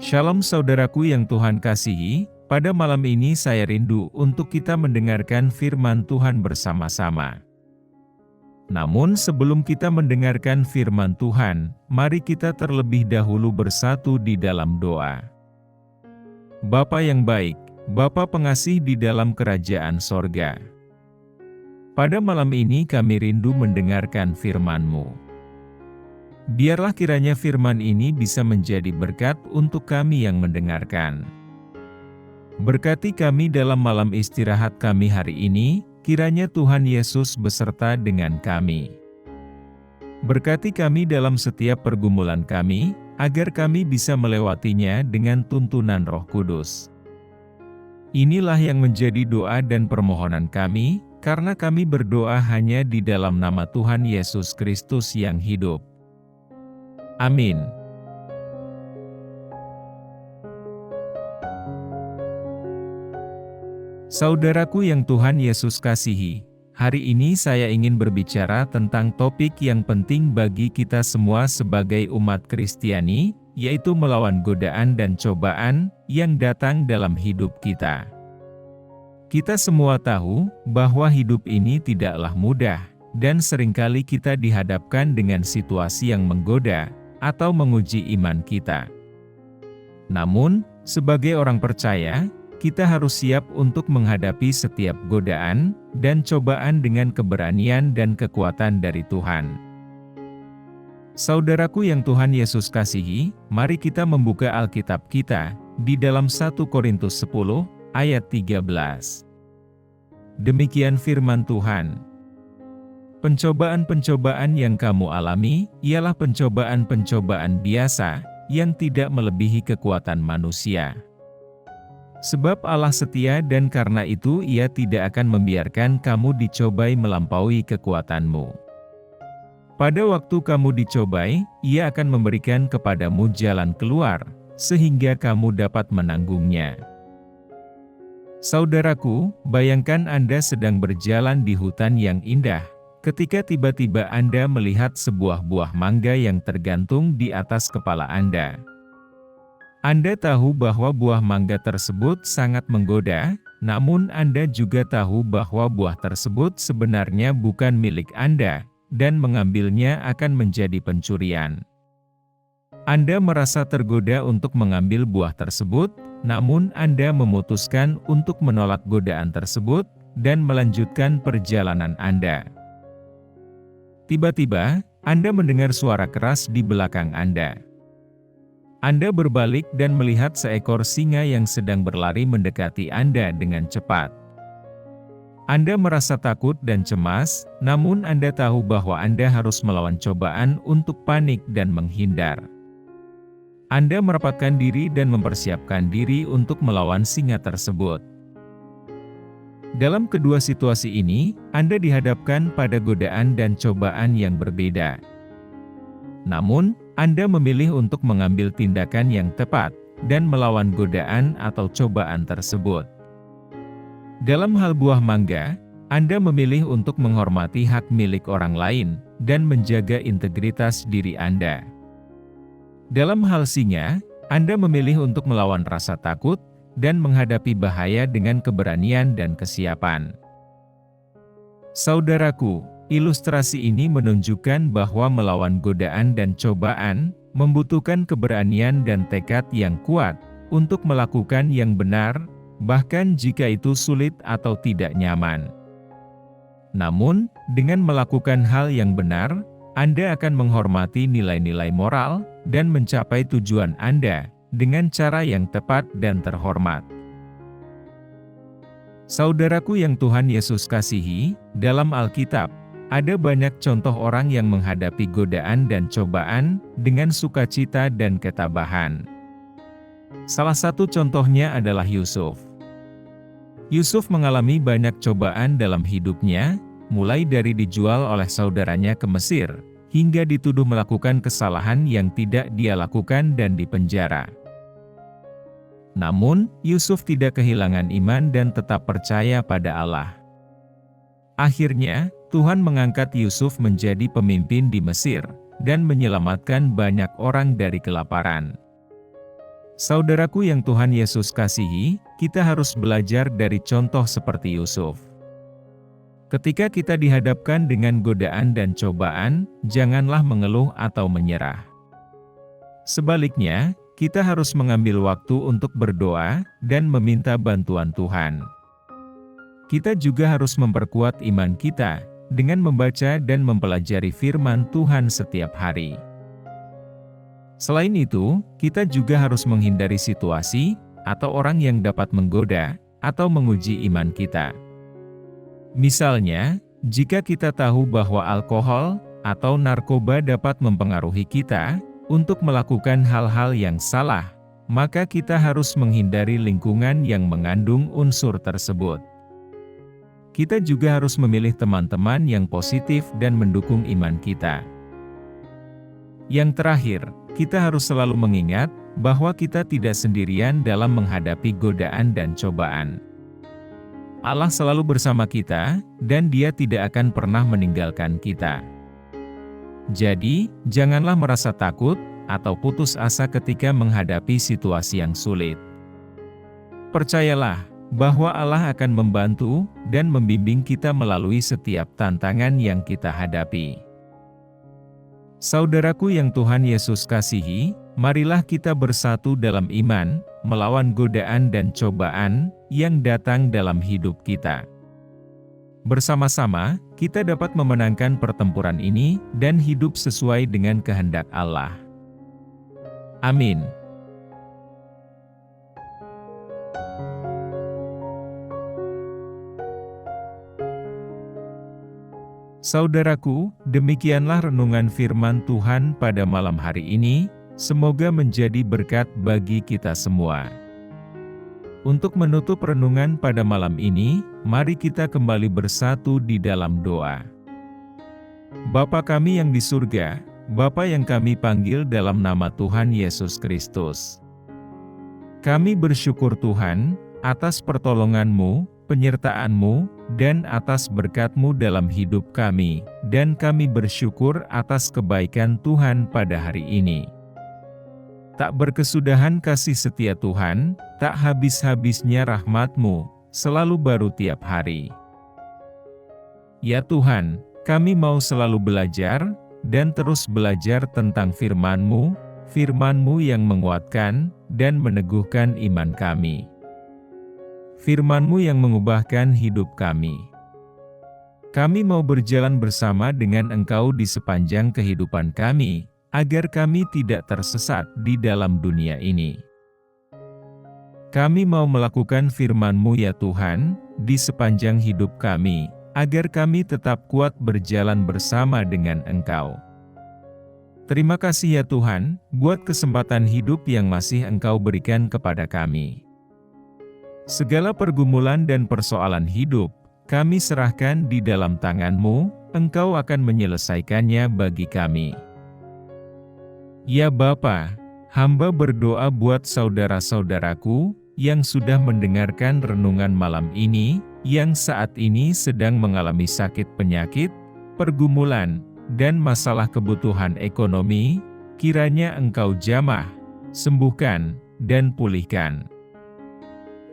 Shalom saudaraku yang Tuhan kasihi, pada malam ini saya rindu untuk kita mendengarkan firman Tuhan bersama-sama. Namun sebelum kita mendengarkan firman Tuhan, mari kita terlebih dahulu bersatu di dalam doa. Bapa yang baik, Bapa pengasih di dalam kerajaan sorga. Pada malam ini kami rindu mendengarkan firman-Mu. Biarlah kiranya firman ini bisa menjadi berkat untuk kami yang mendengarkan. Berkati kami dalam malam istirahat kami hari ini, kiranya Tuhan Yesus beserta dengan kami. Berkati kami dalam setiap pergumulan kami, agar kami bisa melewatinya dengan tuntunan Roh Kudus. Inilah yang menjadi doa dan permohonan kami, karena kami berdoa hanya di dalam nama Tuhan Yesus Kristus yang hidup. Amin. Saudaraku yang Tuhan Yesus kasihi, hari ini saya ingin berbicara tentang topik yang penting bagi kita semua sebagai umat Kristiani, yaitu melawan godaan dan cobaan yang datang dalam hidup kita. Kita semua tahu bahwa hidup ini tidaklah mudah, dan seringkali kita dihadapkan dengan situasi yang menggoda atau menguji iman kita. Namun, sebagai orang percaya, kita harus siap untuk menghadapi setiap godaan dan cobaan dengan keberanian dan kekuatan dari Tuhan. Saudaraku yang Tuhan Yesus kasihi, mari kita membuka Alkitab kita di dalam 1 Korintus 10 ayat 13. Demikian firman Tuhan. Pencobaan-pencobaan yang kamu alami, ialah pencobaan-pencobaan biasa, yang tidak melebihi kekuatan manusia. Sebab Allah setia dan karena itu Ia tidak akan membiarkan kamu dicobai melampaui kekuatanmu. Pada waktu kamu dicobai, Ia akan memberikan kepadamu jalan keluar, sehingga kamu dapat menanggungnya. Saudaraku, bayangkan Anda sedang berjalan di hutan yang indah, ketika tiba-tiba Anda melihat sebuah buah mangga yang tergantung di atas kepala Anda. Anda tahu bahwa buah mangga tersebut sangat menggoda, namun Anda juga tahu bahwa buah tersebut sebenarnya bukan milik Anda, dan mengambilnya akan menjadi pencurian. Anda merasa tergoda untuk mengambil buah tersebut, namun Anda memutuskan untuk menolak godaan tersebut, dan melanjutkan perjalanan Anda. Tiba-tiba, Anda mendengar suara keras di belakang Anda. Anda berbalik dan melihat seekor singa yang sedang berlari mendekati Anda dengan cepat. Anda merasa takut dan cemas, namun Anda tahu bahwa Anda harus melawan cobaan untuk panik dan menghindar. Anda merapatkan diri dan mempersiapkan diri untuk melawan singa tersebut. Dalam kedua situasi ini, Anda dihadapkan pada godaan dan cobaan yang berbeda. Namun, Anda memilih untuk mengambil tindakan yang tepat, dan melawan godaan atau cobaan tersebut. Dalam hal buah mangga, Anda memilih untuk menghormati hak milik orang lain, dan menjaga integritas diri Anda. Dalam hal singa, Anda memilih untuk melawan rasa takut, dan menghadapi bahaya dengan keberanian dan kesiapan. Saudaraku, ilustrasi ini menunjukkan bahwa melawan godaan dan cobaan, membutuhkan keberanian dan tekad yang kuat, untuk melakukan yang benar, bahkan jika itu sulit atau tidak nyaman. Namun, dengan melakukan hal yang benar, Anda akan menghormati nilai-nilai moral, dan mencapai tujuan Anda, dengan cara yang tepat dan terhormat. Saudaraku yang Tuhan Yesus kasihi, dalam Alkitab, ada banyak contoh orang yang menghadapi godaan dan cobaan, dengan sukacita dan ketabahan. Salah satu contohnya adalah Yusuf. Yusuf mengalami banyak cobaan dalam hidupnya, mulai dari dijual oleh saudaranya ke Mesir, hingga dituduh melakukan kesalahan yang tidak dia lakukan dan dipenjara. Namun, Yusuf tidak kehilangan iman dan tetap percaya pada Allah. Akhirnya, Tuhan mengangkat Yusuf menjadi pemimpin di Mesir, dan menyelamatkan banyak orang dari kelaparan. Saudaraku yang Tuhan Yesus kasihi, kita harus belajar dari contoh seperti Yusuf. Ketika kita dihadapkan dengan godaan dan cobaan, janganlah mengeluh atau menyerah. Sebaliknya, kita harus mengambil waktu untuk berdoa dan meminta bantuan Tuhan. Kita juga harus memperkuat iman kita dengan membaca dan mempelajari firman Tuhan setiap hari. Selain itu, kita juga harus menghindari situasi atau orang yang dapat menggoda atau menguji iman kita. Misalnya, jika kita tahu bahwa alkohol atau narkoba dapat mempengaruhi kita untuk melakukan hal-hal yang salah, maka kita harus menghindari lingkungan yang mengandung unsur tersebut. Kita juga harus memilih teman-teman yang positif dan mendukung iman kita. Yang terakhir, kita harus selalu mengingat bahwa kita tidak sendirian dalam menghadapi godaan dan cobaan. Allah selalu bersama kita, dan Dia tidak akan pernah meninggalkan kita. Jadi, janganlah merasa takut atau putus asa ketika menghadapi situasi yang sulit. Percayalah bahwa Allah akan membantu dan membimbing kita melalui setiap tantangan yang kita hadapi. Saudaraku yang Tuhan Yesus kasihi, marilah kita bersatu dalam iman, melawan godaan dan cobaan yang datang dalam hidup kita. Bersama-sama, kita dapat memenangkan pertempuran ini dan hidup sesuai dengan kehendak Allah. Amin. Saudaraku, demikianlah renungan firman Tuhan pada malam hari ini, semoga menjadi berkat bagi kita semua. Untuk menutup renungan pada malam ini, mari kita kembali bersatu di dalam doa. Bapa kami yang di surga, Bapa yang kami panggil dalam nama Tuhan Yesus Kristus. Kami bersyukur Tuhan, atas pertolongan-Mu, penyertaan-Mu, dan atas berkat-Mu dalam hidup kami, dan kami bersyukur atas kebaikan Tuhan pada hari ini. Tak berkesudahan kasih setia Tuhan, tak habis-habisnya rahmat-Mu, selalu baru tiap hari. Ya Tuhan, kami mau selalu belajar, dan terus belajar tentang firman-Mu, firman-Mu yang menguatkan, dan meneguhkan iman kami. Firman-Mu yang mengubahkan hidup kami. Kami mau berjalan bersama dengan Engkau di sepanjang kehidupan kami, agar kami tidak tersesat di dalam dunia ini. Kami mau melakukan firman-Mu ya Tuhan, di sepanjang hidup kami, agar kami tetap kuat berjalan bersama dengan Engkau. Terima kasih ya Tuhan, buat kesempatan hidup yang masih Engkau berikan kepada kami. Segala pergumulan dan persoalan hidup, kami serahkan di dalam tangan-Mu, Engkau akan menyelesaikannya bagi kami. Ya Bapa, hamba berdoa buat saudara-saudaraku, yang sudah mendengarkan renungan malam ini, yang saat ini sedang mengalami sakit penyakit, pergumulan, dan masalah kebutuhan ekonomi, kiranya Engkau jamah, sembuhkan, dan pulihkan.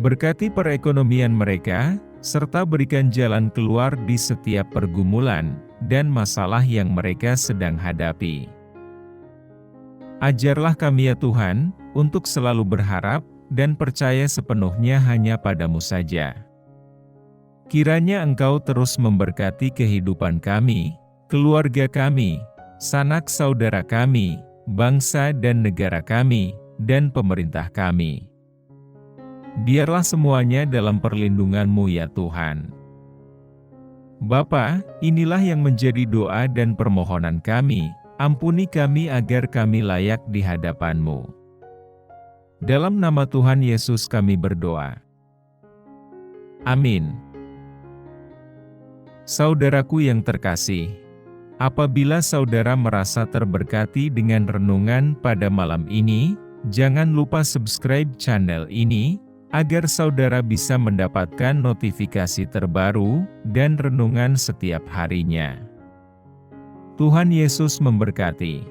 Berkati perekonomian mereka, serta berikan jalan keluar di setiap pergumulan dan masalah yang mereka sedang hadapi. Ajarlah kami ya Tuhan, untuk selalu berharap dan percaya sepenuhnya hanya padamu saja. Kiranya Engkau terus memberkati kehidupan kami, keluarga kami, sanak saudara kami, bangsa dan negara kami, dan pemerintah kami. Biarlah semuanya dalam perlindungan-Mu ya Tuhan. Bapa, inilah yang menjadi doa dan permohonan kami, ampuni kami agar kami layak di hadapan-Mu. Dalam nama Tuhan Yesus kami berdoa. Amin. Saudaraku yang terkasih, apabila saudara merasa terberkati dengan renungan pada malam ini, jangan lupa subscribe channel ini, agar saudara bisa mendapatkan notifikasi terbaru dan renungan setiap harinya. Tuhan Yesus memberkati.